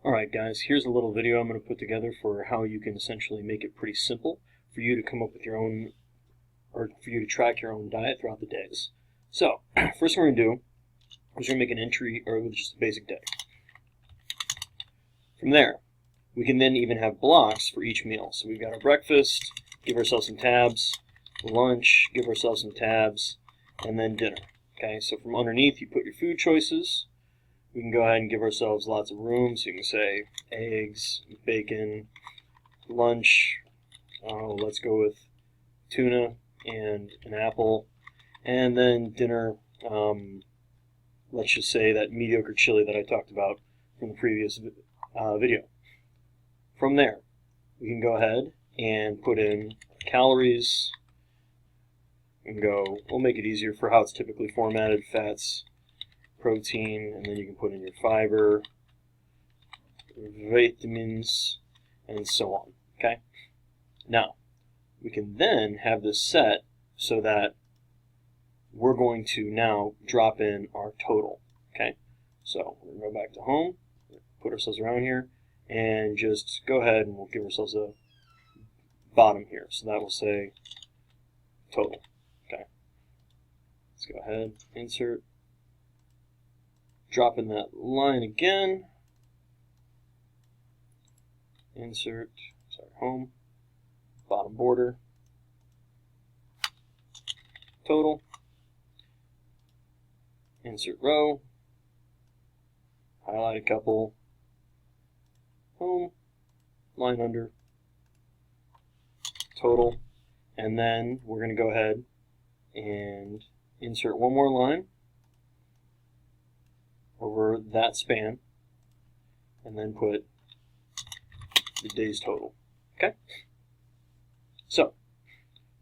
Alright guys, here's a little video I'm going to put together for how you can essentially make it pretty simple for you to come up with your own, or for you to track your own diet throughout the days. So, first thing we're going to do is we're going to make an entry, or just a basic day. From there, we can then even have blocks for each meal. So we've got our breakfast, give ourselves some tabs, lunch, give ourselves some tabs, and then dinner. Okay, so from underneath you put your food choices. We can go ahead and give ourselves lots of room, so you can say eggs, bacon, lunch, let's go with tuna and an apple, and then dinner, let's just say that mediocre chili that I talked about from the previous video. From there, we can go ahead and put in calories, and we'll make it easier for how it's typically formatted, fats, protein, and then you can put in your fiber, vitamins, and so on. Okay? Now, we can then have this set so that we're going to now drop in our total. Okay? So we're going to go back to home, put ourselves around here, and just go ahead and we'll give ourselves a bottom here. So that will say total. Okay? Let's go ahead, insert. Drop in that line again, insert, home, bottom border, total, insert row, highlight a couple, home, line under, total, and then we're going to go ahead and insert one more line over that span, and then put the day's total. Okay? So,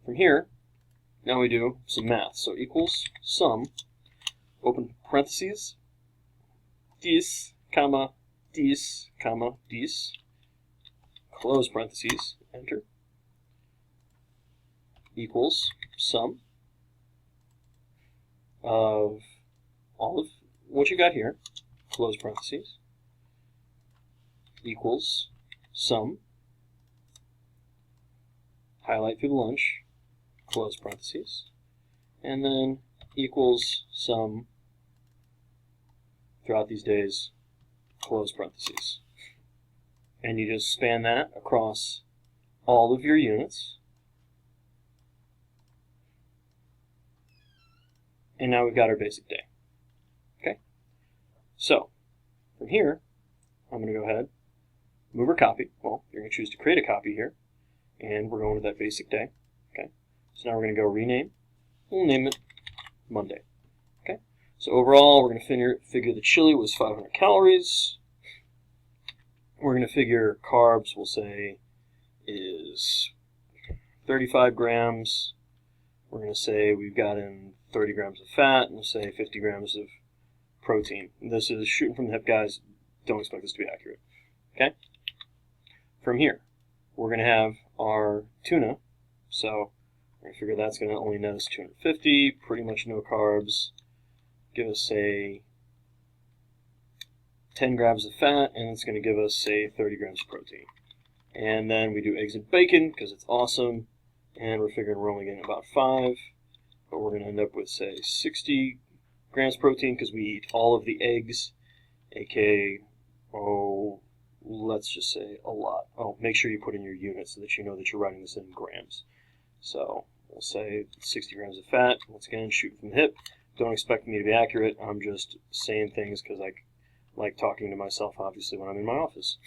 from here, now we do some math. So equals sum, open parentheses, dies, comma, dies, comma, dies, close parentheses, enter, equals sum of all of what you got here, close parentheses, equals sum, highlight through the lunch, close parentheses, and then equals sum throughout these days, close parentheses. And you just span that across all of your units. And now we've got our basic day. Okay? So, from here, I'm going to go ahead, move or copy. Well, you're going to choose to create a copy here. And we're going with that basic day. Okay? So now we're going to go rename. We'll name it Monday. Okay? So overall, we're going to figure the chili was 500 calories. We're going to figure carbs, we'll say, is 35 grams. We're going to say we've got in 30 grams of fat, and we'll say 50 grams of protein. This is shooting from the hip, guys. Don't expect this to be accurate. Okay? From here, we're going to have our tuna. So we're going to figure that's going to only net us 250, pretty much no carbs. Give us, say, 10 grams of fat, and it's going to give us, say, 30 grams of protein. And then we do eggs and bacon because it's awesome. And we're figuring we're only getting about 5. But we're going to end up with, say, 60 grams protein because we eat all of the eggs, aka, let's just say a lot. Oh, make sure you put in your units so that you know that you're writing this in grams. So we'll say 60 grams of fat. Once again, shooting from the hip. Don't expect me to be accurate. I'm just saying things because I like talking to myself, obviously, when I'm in my office.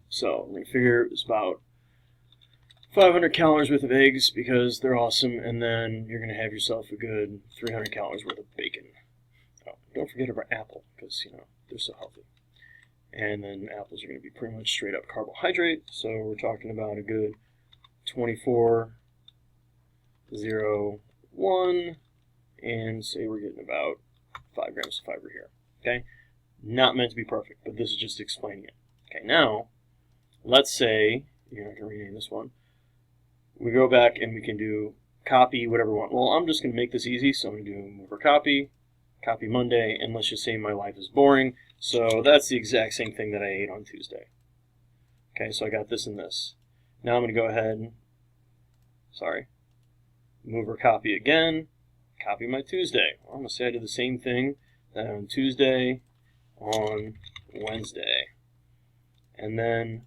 So we're going to figure it's about 500 calories worth of eggs because they're awesome, and then you're going to have yourself a good 300 calories worth of bacon. Oh, don't forget about apple because, they're so healthy. And then apples are going to be pretty much straight up carbohydrate, so we're talking about a good 24.01, and say we're getting about 5 grams of fiber here. Okay? Not meant to be perfect, but this is just explaining it. Okay, now, let's say, you're not going to rename this one, we go back and we can do copy, whatever we want. Well, I'm just going to make this easy, so I'm going to do move or copy, copy Monday, and let's just say my life is boring. So that's the exact same thing that I ate on Tuesday. Okay, so I got this and this. Now I'm going to go ahead and, move or copy again, copy my Tuesday. I'm going to say I did the same thing that on Tuesday, on Wednesday. And then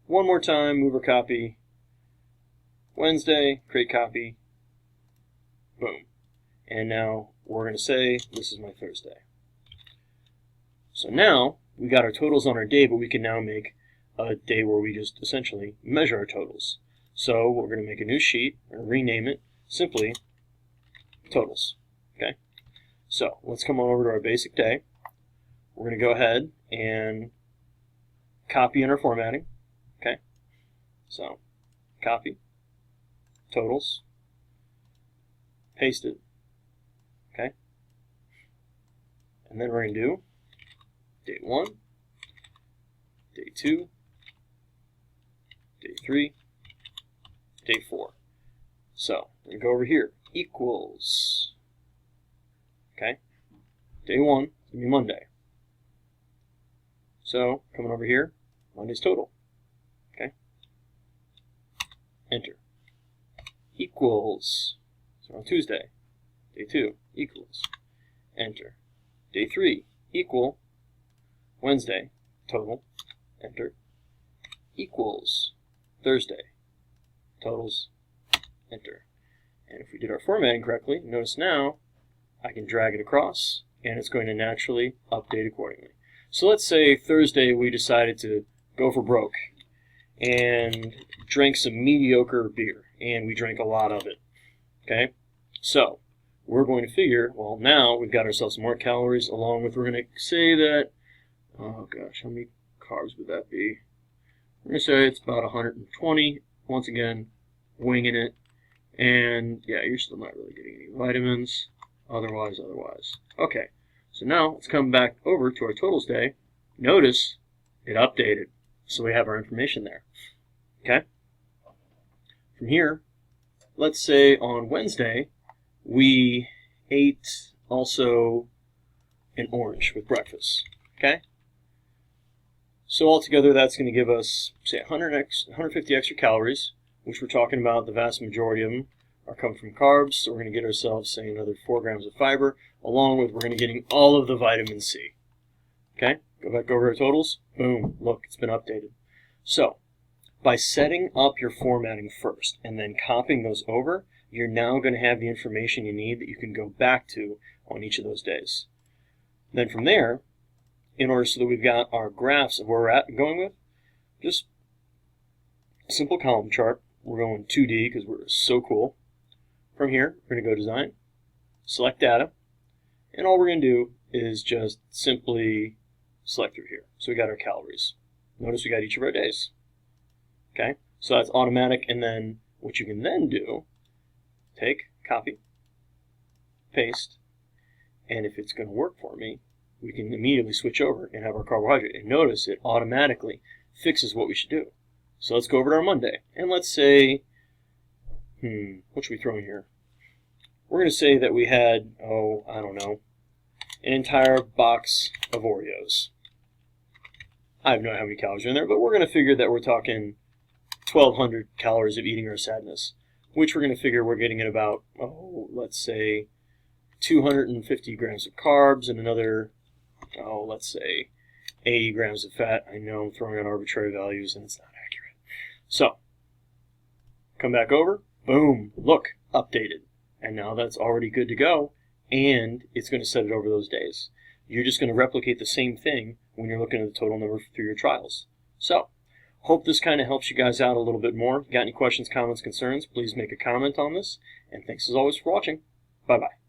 one more time, move or copy, Wednesday, create copy, boom. And now we're going to say this is my Thursday. So now we got our totals on our day, but we can now make a day where we just essentially measure our totals. So we're going to make a new sheet and rename it simply totals. Okay. So let's come on over to our basic day. We're going to go ahead and copy in our formatting. Okay. So copy totals, paste it. Okay. And then we're going to do day 1, day 2, day 3, day 4. So we're going to go over here, equals. Okay. Day 1 is going to be Monday. So coming over here, Monday's total. Okay. Enter. Equals. So on Tuesday, day 2, equals. Enter. Day 3, equal. Wednesday, total. Enter. Equals. Thursday, totals. Enter. And if we did our formatting correctly, notice now I can drag it across and it's going to naturally update accordingly. So let's say Thursday we decided to go for broke and drank some mediocre beer, and we drank a lot of it. Okay? So we're going to figure, well, now we've got ourselves more calories, along with, we're going to say that, oh gosh, how many carbs would that be? We're going to say it's about 120, once again, winging it. And yeah, you're still not really getting any vitamins, otherwise. Okay, so now let's come back over to our totals day. Notice it updated, so we have our information there. Okay? From here, let's say on Wednesday, we ate also an orange with breakfast. Okay? So altogether, that's going to give us, say, 150 extra calories, which we're talking about the vast majority of them are coming from carbs. So we're going to get ourselves, say, another 4 grams of fiber, along with we're going to be getting all of the vitamin C. Okay? Go back over our totals. Boom. Look, it's been updated. So by setting up your formatting first and then copying those over, you're now going to have the information you need that you can go back to on each of those days. Then from there, in order so that we've got our graphs of where we're at and going with, just simple column chart. We're going 2D because we're so cool. From here, we're going to go design, select data, and all we're going to do is just simply select through here. So we got our calories. Notice we got each of our days. Okay, so that's automatic, and then what you can then do, take, copy, paste, and if it's going to work for me, we can immediately switch over and have our carbohydrate. And notice it automatically fixes what we should do. So let's go over to our Monday, and let's say, what should we throw in here? We're going to say that we had, I don't know, an entire box of Oreos. I have no idea how many calories are in there, but we're going to figure that we're talking 1,200 calories of eating our sadness, which we're going to figure we're getting at about, let's say 250 grams of carbs and another, let's say 80 grams of fat. I know I'm throwing out arbitrary values and it's not accurate. So, come back over, boom, look, updated. And now that's already good to go, and it's going to set it over those days. You're just going to replicate the same thing when you're looking at the total number through your trials. So, hope this kind of helps you guys out a little bit more. If you got any questions, comments, concerns, please make a comment on this. And thanks as always for watching. Bye-bye.